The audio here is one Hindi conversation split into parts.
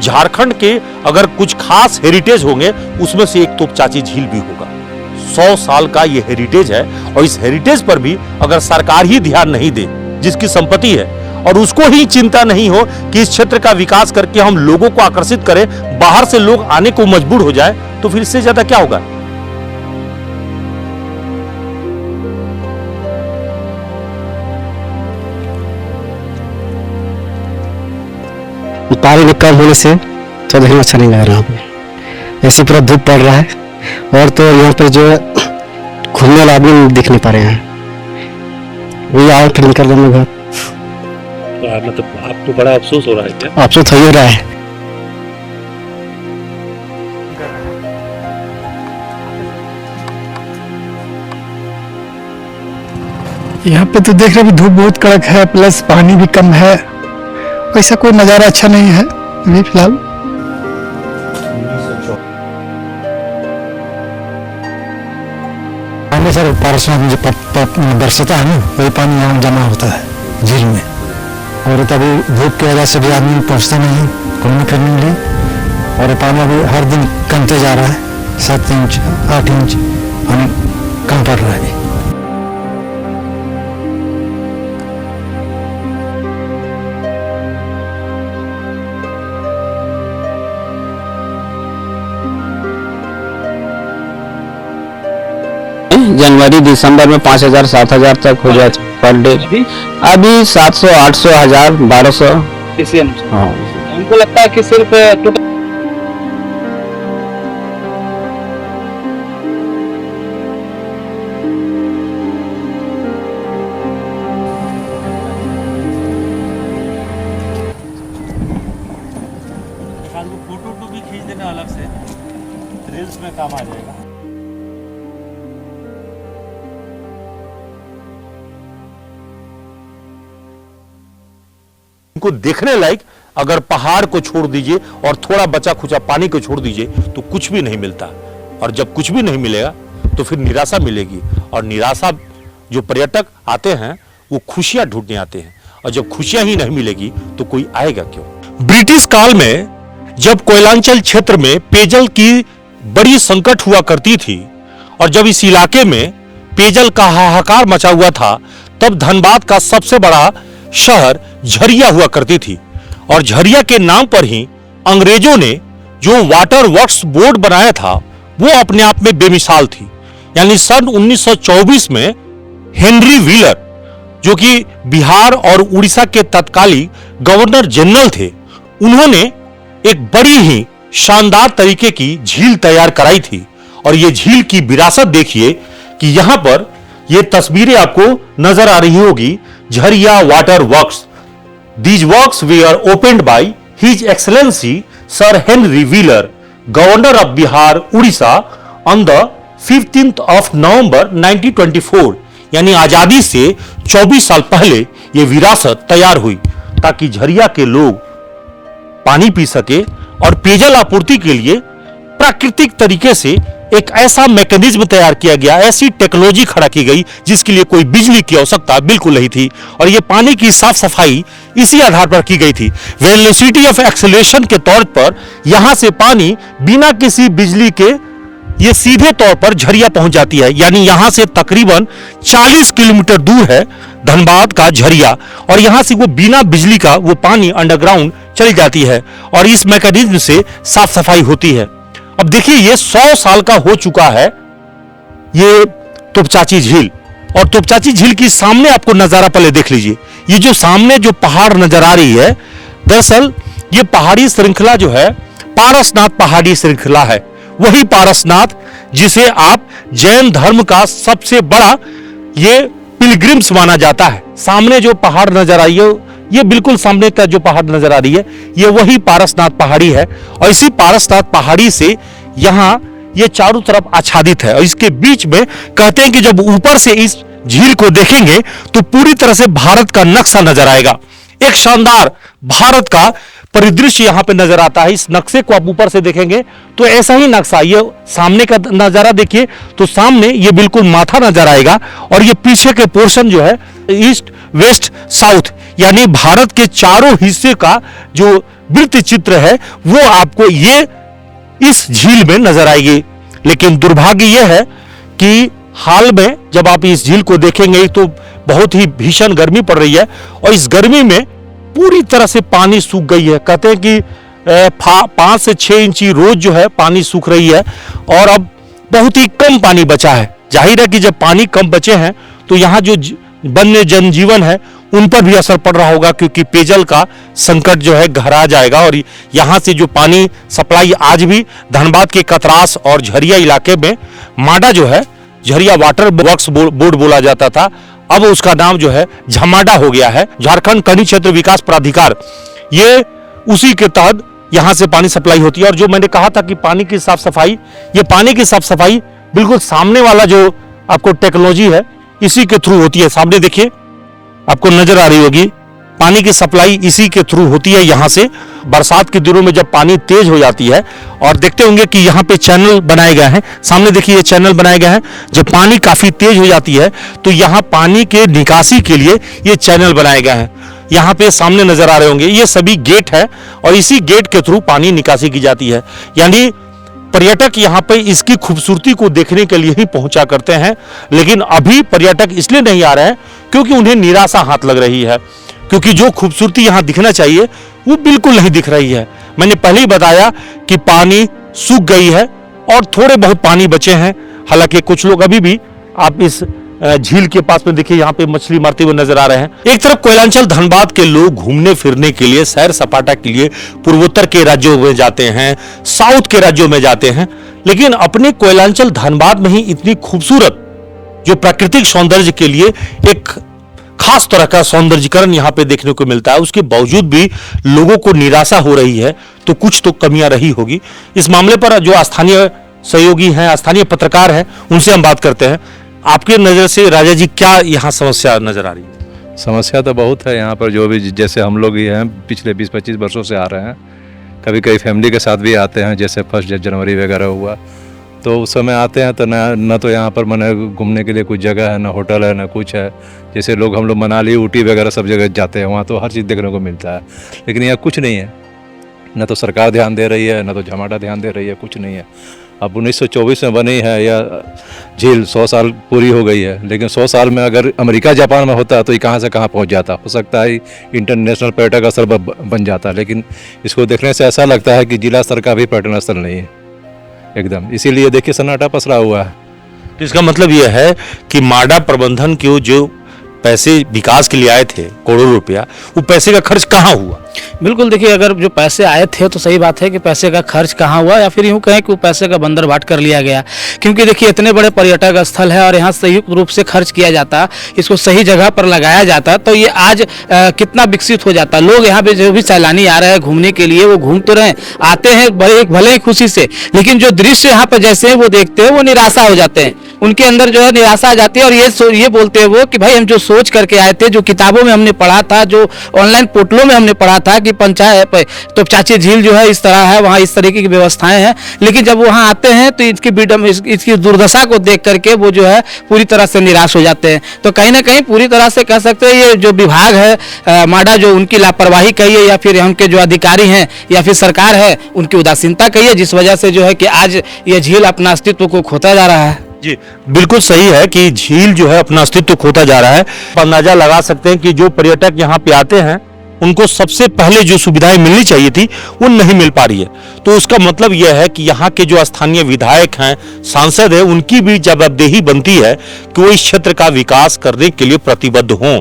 झारखंड के अगर कुछ खास हेरिटेज होंगे उसमें से एक तोपचाची झील भी होगा। 100 साल का ये हेरिटेज है और इस हेरिटेज पर भी अगर सरकार ही ध्यान नहीं दे, जिसकी संपत्ति है, और उसको ही चिंता नहीं हो कि इस क्षेत्र का विकास करके हम लोगों को आकर्षित करें, बाहर से लोग आने को मजबूर हो जाए, तो फिर इससे ज्यादा क्या होगा। पानी में कम होने से तो नहीं अच्छा नहीं लग रहा है। ऐसे पूरा धूप पड़ रहा है और तो यहाँ पर जो घूमने वाले आदमी दिख नहीं पा रहे हैं। वही आओ फिर निकल रहे हैं घर। मतलब आपको बड़ा अफसोस हो रहा है क्या? अफसोस हो ही रहा है। यहाँ पे तो देख रहे हैं धूप बहुत कड़क है, प्लस पानी भी कम है। ऐसा कोई नज़ारा अच्छा नहीं है अभी फिलहाल। पानी सर पारसनाथ जो बरसता है ना, वही पानी यहाँ जमा होता है झील में, और तभी धूप की वजह से भी आदमी पहुँचता नहीं है घूमने फिरने के लिए। और पानी अभी हर दिन कमते जा रहा है, 7 इंच 8 इंच पानी कम पड़ रहा है। जनवरी दिसंबर में 5000 7000 तक हो जाए पर डे। अभी 700 800 1000 1200 इसी अनुसार। हाँ, हमको लगता है कि सिर्फ फोटो भी खींच देना अलग से, रील्स में काम आ जाएगा। को देखने लायक अगर पहाड़ को छोड़ दीजिए और थोड़ा बचा खुचा पानी को छोड़ दीजिए तो कुछ भी नहीं मिलता। और जब कुछ भी नहीं मिलेगा तो फिर निराशा मिलेगी, और निराशा जो पर्यटक आते हैं वो खुशियां ढूंढने आते हैं, और जब खुशियां ही नहीं मिलेगी तो कोई आएगा क्यों। ब्रिटिश काल में जब कोयलांचल क्षेत्र में पेयजल की बड़ी संकट हुआ करती थी और जब इस इलाके में पेयजल का हाहाकार मचा हुआ था, तब धनबाद का सबसे बड़ा शहर झरिया हुआ करती थी, और झरिया के नाम पर ही अंग्रेजों ने जो वाटर वर्क्स बोर्ड बनाया था वो अपने आप में बेमिसाल थी। यानी सन 1924 में हेनरी व्हीलर, जो कि बिहार और उड़ीसा के तत्कालीन गवर्नर जनरल थे, उन्होंने एक बड़ी ही शानदार तरीके की झील तैयार कराई थी। और ये झील की विरासत देखिए कि यहां पर ये तस्वीरें आपको नजर आ रही होगी, Jharia water works. These works were opened by His Excellency Sir Henry Wheeler, Governor of Bihar, Odisha, on the 15th of November 1924। यानी आजादी से 24 साल पहले ये विरासत तैयार हुई ताकि झरिया के लोग पानी पी सके और पेयजल आपूर्ति के लिए प्राकृतिक तरीके से एक ऐसा मैकेनिज्म तैयार किया गया, ऐसी टेक्नोलॉजी खड़ा की गई जिसके लिए कोई बिजली की आवश्यकता बिल्कुल नहीं थी। और ये पानी की साफ सफाई इसी आधार पर की गई थी। वेलोसिटी ऑफ एक्सेलरेशन के तौर पर यहां से पानी बिना किसी बिजली के ये सीधे तौर पर झरिया पहुंच जाती है। यानी यहां से तकरीबन 40 किलोमीटर दूर है धनबाद का झरिया, और यहां से वो बिना बिजली का वो पानी अंडरग्राउंड चली जाती है और इस मैकेनिज्म से साफ सफाई होती है। अब देखिए ये 100 साल का हो चुका है ये तोपचाची झील, और तोपचाची झील की सामने आपको नजारा पहले देख लीजिए। ये जो सामने जो पहाड़ नजर आ रही है, दरअसल ये पहाड़ी श्रृंखला जो है पारसनाथ पहाड़ी श्रृंखला है। वही पारसनाथ जिसे आप जैन धर्म का सबसे बड़ा ये पिलग्रिम्स माना जाता है। सामने जो पहाड़ नजर आई है, ये बिल्कुल सामने का जो पहाड़ नजर आ रही है, ये वही पारसनाथ पहाड़ी है। और इसी पारसनाथ पहाड़ी से यहाँ ये चारों तरफ आच्छादित है, और इसके बीच में कहते हैं कि जब ऊपर से इस झील को देखेंगे तो पूरी तरह से भारत का नक्शा नजर आएगा। एक शानदार भारत का परिदृश्य यहां पे नजर आता है। इस नक्शे को आप ऊपर से देखेंगे तो ऐसा ही नक्शा, ये सामने का नजारा देखिए तो सामने ये बिल्कुल माथा नजर आएगा, और ये पीछे के पोर्शन जो है ईस्ट वेस्ट साउथ, यानी भारत के चारों हिस्से का जो वृत्त चित्र है वो आपको ये इस झील में नजर आएगी। लेकिन दुर्भाग्य यह है कि हाल में जब आप इस झील को देखेंगे तो बहुत ही भीषण गर्मी पड़ रही है और इस गर्मी में पूरी तरह से पानी सूख गई है। कहते हैं कि 5 से 6 इंची रोज जो है पानी सूख रही है और अब बहुत ही कम पानी बचा है। जाहिर है कि जब पानी कम बचे हैं तो यहाँ जो वन्य जनजीवन है उन पर भी असर पड़ रहा होगा, क्योंकि पेयजल का संकट जो है गहरा जाएगा और यहाँ से जो पानी सप्लाई आज भी धनबाद के कतरास और झरिया इलाके में माडा जो है, झरिया वाटर वर्क्स बोर्ड बोला जाता था, अब उसका नाम जो है झमाडा हो गया है। झारखंड खनिज क्षेत्र विकास प्राधिकार, ये उसी के तहत यहाँ से पानी सप्लाई होती है। और जो मैंने कहा था कि पानी की साफ सफाई, ये पानी की साफ सफाई बिल्कुल सामने वाला जो आपको टेक्नोलॉजी है इसी के थ्रू होती है। सामने देखिए, आपको नजर आ रही होगी, पानी की सप्लाई इसी के थ्रू होती है। यहाँ से बरसात के दिनों में जब पानी तेज हो जाती है, और देखते होंगे कि यहाँ पे चैनल बनाए गए हैं, सामने देखिए ये चैनल बनाए गए हैं। जब पानी काफी तेज हो जाती है तो यहाँ पानी के निकासी के लिए ये चैनल बनाए गए हैं। यहाँ पे सामने नजर आ रहे होंगे, ये सभी गेट है और इसी गेट के थ्रू पानी निकासी की जाती है। यानी पर्यटक यहाँ पे इसकी खूबसूरती को देखने के लिए ही पहुंचा करते हैं, लेकिन अभी पर्यटक इसलिए नहीं आ रहे हैं क्योंकि उन्हें निराशा हाथ लग रही है, क्योंकि जो खूबसूरती यहाँ दिखना चाहिए वो बिल्कुल नहीं दिख रही है। मैंने पहले ही बताया कि पानी सूख गई है और थोड़े बहुत पानी बचे हैं। हालांकि कुछ लोग अभी भी, आप इस झील के पास में देखिए, यहाँ पे मछली मारते हुए नजर आ रहे हैं। एक तरफ कोयलांचल धनबाद के लोग घूमने फिरने के लिए, सैर सपाटा के लिए पूर्वोत्तर के राज्यों में जाते हैं, साउथ के राज्यों में जाते हैं, लेकिन अपने कोयलांचल धनबाद में ही इतनी खूबसूरत जो प्राकृतिक सौंदर्य के लिए एक खास तरह का सौंदर्यीकरण यहाँ पे देखने को मिलता है, उसके बावजूद भी लोगों को निराशा हो रही है, तो कुछ तो कमियां रही होगी। इस मामले पर जो स्थानीय सहयोगी हैं, स्थानीय पत्रकार हैं, उनसे हम बात करते हैं। आपके नजर से राजा जी क्या यहाँ समस्या नजर आ रही है? समस्या तो बहुत है यहाँ पर, जो भी जैसे हम लोग ही हैं पिछले 20-25 वर्षों से आ रहे हैं, कभी कभी फैमिली के साथ भी आते हैं, जैसे 1 जनवरी वगैरह हुआ तो उस समय आते हैं तो न तो यहाँ पर मैंने घूमने के लिए कुछ जगह है, न होटल है, न कुछ है। जैसे लोग हम लोग मनाली, ऊटी वगैरह सब जगह जाते हैं, वहाँ तो हर चीज़ देखने को मिलता है, लेकिन यहाँ कुछ नहीं है। न तो सरकार ध्यान दे रही है, न तो झमाटा ध्यान दे रही है, कुछ नहीं है। अब 1924 में बनी है या झील 100 साल पूरी हो गई है, लेकिन 100 साल में अगर अमेरिका जापान में होता तो ये कहाँ से कहाँ पहुँच जाता। हो सकता है इंटरनेशनल पर्यटक स्थल बन जाता, लेकिन इसको देखने से ऐसा लगता है कि जिला स्तर का भी पर्यटन स्थल नहीं है एकदम। इसीलिए देखिए सन्नाटा पसरा हुआ है। तो इसका मतलब यह है कि माडा प्रबंधन के जो पैसे विकास के लिए आए थे, करोड़ों रुपया, वो पैसे का खर्च कहाँ हुआ? बिल्कुल, देखिए अगर जो पैसे आए थे तो सही बात है कि पैसे का खर्च कहाँ हुआ, या फिर यूँ कहें कि वो पैसे का बंदर बाट कर लिया गया। क्योंकि देखिए इतने बड़े पर्यटक स्थल है और यहाँ संयुक्त रूप से खर्च किया जाता, इसको सही जगह पर लगाया जाता तो ये आज कितना विकसित हो जाता। लोग यहाँ पे जो भी सैलानी आ रहे हैं घूमने के लिए, वो घूम तो रहे, आते हैं भले ही खुशी से, लेकिन जो दृश्य यहाँ पर जैसे हैं वो देखते हैं वो निराशा हो जाते हैं, उनके अंदर जो है निराशा आ जाती है। और ये बोलते हैं वो कि भाई हम जो सोच करके आए थे, जो किताबों में हमने पढ़ा था, जो ऑनलाइन पोर्टलों में हमने पढ़ा था कि पंचायत तो चाची झील जो है इस तरह है, वहाँ इस तरीके की व्यवस्थाएं हैं, लेकिन जब वहाँ आते हैं तो इसकी दुर्दशा को देख करके वो जो है पूरी तरह से निराश हो जाते हैं। तो कहीं ना कहीं पूरी तरह से कह सकते हैं ये जो विभाग है माडा, जो उनकी लापरवाही कहिए या फिर उनके जो अधिकारी हैं या फिर सरकार है उनकी उदासीनता कहिए, जिस वजह से जो है कि आज ये झील अपना अस्तित्व को खोता जा रहा है। जी बिल्कुल सही है कि झील जो है अपना अस्तित्व खोता जा रहा है। अंदाजा लगा सकते हैं कि जो पर्यटक यहाँ पे आते हैं उनको सबसे पहले जो सुविधाएं मिलनी चाहिए थी वो नहीं मिल पा रही है। तो उसका मतलब यह है कि यहाँ के जो स्थानीय विधायक हैं, सांसद हैं, उनकी भी जवाबदेही बनती है कि वो इस क्षेत्र का विकास करने के लिए प्रतिबद्ध हों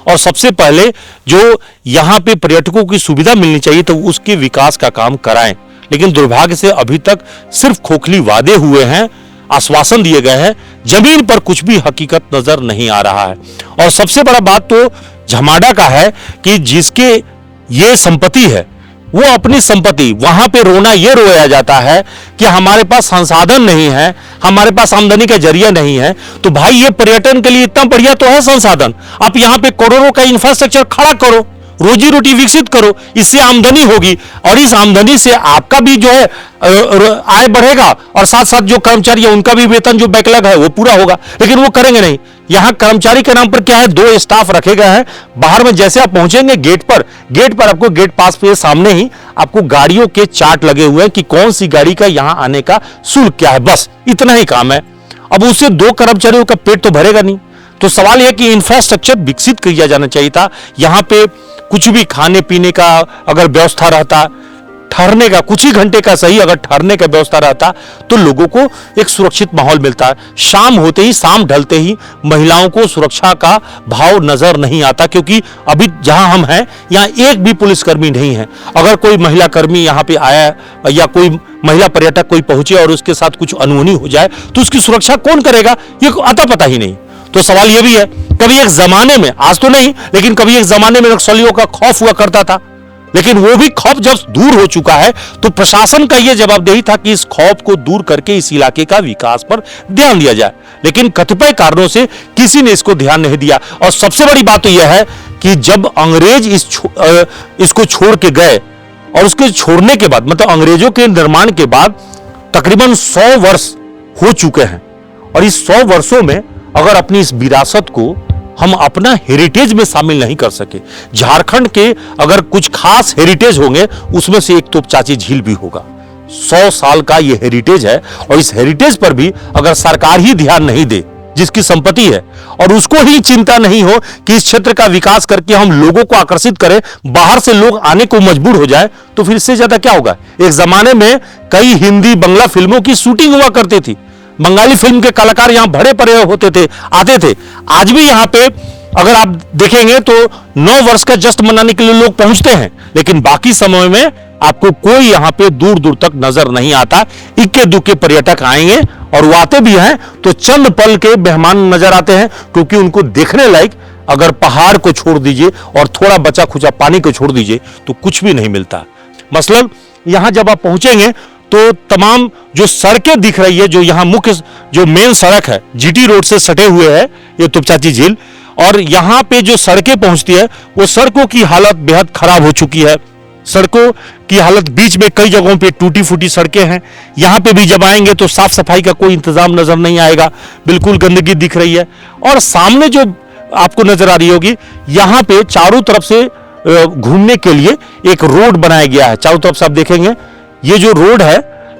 और सबसे पहले जो यहाँ पे पर्यटकों की सुविधा मिलनी चाहिए तो उसके विकास का काम कराएं। लेकिन दुर्भाग्य से अभी तक सिर्फ खोखली वादे हुए हैं, आश्वासन दिए गए हैं, जमीन पर कुछ भी हकीकत नजर नहीं आ रहा है। और सबसे बड़ा बात तो झमाडा का है कि जिसके ये संपत्ति है वो अपनी संपत्ति, वहां पे रोना ये रोया जाता है कि हमारे पास संसाधन नहीं है, हमारे पास आमदनी का जरिया नहीं है। तो भाई ये पर्यटन के लिए इतना बढ़िया तो है संसाधन, आप यहाँ पे करोड़ों का इंफ्रास्ट्रक्चर खड़ा करो, रोजी रोटी विकसित करो, इससे आमदनी होगी और इस आमदनी से आपका भी जो है आय बढ़ेगा और साथ साथ जो कर्मचारी है उनका भी वेतन जो बैकलॉग है वो पूरा होगा। लेकिन वो करेंगे नहीं। यहां कर्मचारी के नाम पर क्या है, 2 स्टाफ रखे गए हैं। बाहर में जैसे आप पहुंचेंगे गेट पर आपको गेट पास पे सामने ही आपको गाड़ियों के चार्ट लगे हुए हैं कि कौन सी गाड़ी का यहां आने का शुल्क क्या है, बस इतना ही काम है। अब उससे 2 कर्मचारियों का पेट तो भरेगा नहीं। तो सवाल यह कि इंफ्रास्ट्रक्चर विकसित किया जाना चाहिए था। यहां पे कुछ भी खाने पीने का अगर व्यवस्था रहता, ठहरने का कुछ ही घंटे का सही अगर ठहरने का व्यवस्था रहता तो लोगों को एक सुरक्षित माहौल मिलता। शाम होते ही, शाम ढलते ही महिलाओं को सुरक्षा का भाव नजर नहीं आता, क्योंकि अभी जहां हम हैं यहां एक भी पुलिसकर्मी नहीं है। अगर कोई महिला कर्मी यहां पे आया या कोई महिला पर्यटक कोई पहुंचे और उसके साथ कुछ अनहोनी हो जाए तो उसकी सुरक्षा कौन करेगा, ये अता पता ही नहीं। तो सवाल यह भी है, कभी एक जमाने में, आज तो नहीं लेकिन कभी एक जमाने में नक्सलियों का खौफ हुआ करता था, लेकिन वो भी खौफ जब दूर हो चुका है तो प्रशासन का यह जवाबदेही था कि इस खौफ को दूर करके इस इलाके का विकास पर ध्यान दिया जाए। लेकिन कतिपय कारणों से किसी ने इसको ध्यान नहीं दिया। और सबसे बड़ी बात तो यह है कि जब अंग्रेज इसको छोड़ के गए और उसके छोड़ने के बाद, मतलब अंग्रेजों के निर्माण के बाद तकरीबन 100 वर्ष हो चुके हैं और इस 100 वर्षों में अगर अपनी इस विरासत को हम अपना हेरिटेज में शामिल नहीं कर सके, झारखंड के अगर कुछ खास हेरिटेज होंगे उसमें से एक तोपचाची झील भी होगा। 100 साल का ये हेरिटेज है और इस हेरिटेज पर भी अगर सरकार ही ध्यान नहीं दे, जिसकी संपत्ति है, और उसको ही चिंता नहीं हो कि इस क्षेत्र का विकास करके हम लोगों को आकर्षित करें, बाहर से लोग आने को मजबूर हो जाए, तो फिर इससे ज्यादा क्या होगा। एक जमाने में कई हिंदी बंगला फिल्मों की शूटिंग हुआ करती थी, बंगाली फिल्म के कलाकार यहां भरे पड़े होते थे, आते थे। आज भी यहां पे अगर आप देखेंगे तो 9 वर्ष का जश्न मनाने के लिए लोग पहुंचते हैं, लेकिन बाकी समय में आपको कोई यहां पे दूर दूर तक नजर नहीं आता। इक्के दुक्के पर्यटक आएंगे और वो आते भी हैं तो चंद पल के मेहमान नजर आते हैं, क्योंकि उनको देखने लायक अगर पहाड़ को छोड़ दीजिए और थोड़ा बचा खुचा पानी को छोड़ दीजिए तो कुछ भी नहीं मिलता। मसलन यहां जब आप पहुंचेंगे तो तमाम जो सड़कें दिख रही है, जो यहां मुख्य जो मेन सड़क है जीटी रोड से सटे हुए है ये तोपचाची झील, और यहां पे जो सड़कें पहुंचती है वो सड़कों की हालत बेहद खराब हो चुकी है। सड़कों की हालत बीच में कई जगहों पे टूटी फूटी सड़कें हैं। यहां पे भी जब आएंगे तो साफ सफाई का कोई इंतजाम नजर नहीं आएगा, बिल्कुल गंदगी दिख रही है। और सामने जो आपको नजर आ रही होगी, यहां पे चारों तरफ से घूमने के लिए एक रोड बनाया गया है। चारों तरफ से आप देखेंगे ये जो रोड है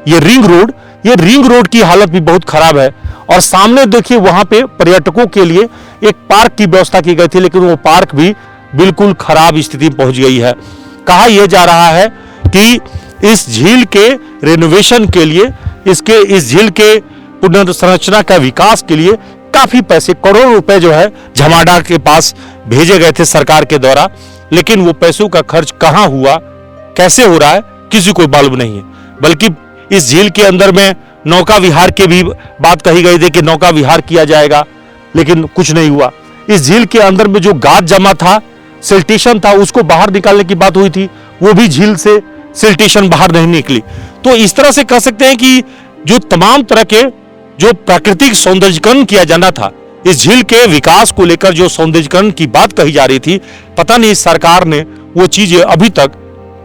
ये रिंग रोड की हालत भी बहुत खराब है। और सामने देखिए वहां पे पर्यटकों के लिए एक पार्क की व्यवस्था की गई थी, लेकिन वो पार्क भी बिल्कुल खराब स्थिति में पहुंच गई है। कहा यह जा रहा है कि इस झील के रेनोवेशन के लिए, इस झील के पुनर्संरचना का विकास के लिए काफी पैसे, करोड़ों रुपए जो है झमाडा के पास भेजे गए थे सरकार के द्वारा, लेकिन वो पैसों का खर्च कहां हुआ, कैसे हो रहा है, किसी को मालूम नहीं है। बल्कि इस झील के अंदर में नौका विहार की भी बात कही गई थी कि नौका विहार किया जाएगा, लेकिन कुछ नहीं हुआ। इस झील के अंदर में जो गाद जमा था, सिल्टेशन था, उसको बाहर निकालने की बात हुई थी, वो भी झील से सिल्टेशन बाहर नहीं निकली। तो इस तरह से कह सकते हैं कि जो तमाम तरह के जो प्राकृतिक सौंदर्यीकरण किया जाना था, इस झील के विकास को लेकर जो सौंदर्यीकरण की बात कही जा रही थी, पता नहीं सरकार ने वो चीजें अभी तक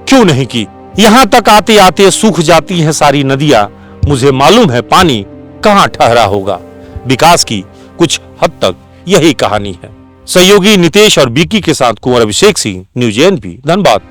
क्यों नहीं की। यहां तक आते आते सूख जाती हैं सारी नदियां, मुझे मालूम है पानी कहां ठहरा होगा। विकास की कुछ हद तक यही कहानी है। सहयोगी नितेश और बीकी के साथ कुंवर अभिषेक सिंह, न्यूज़ एएनपी, धनबाद।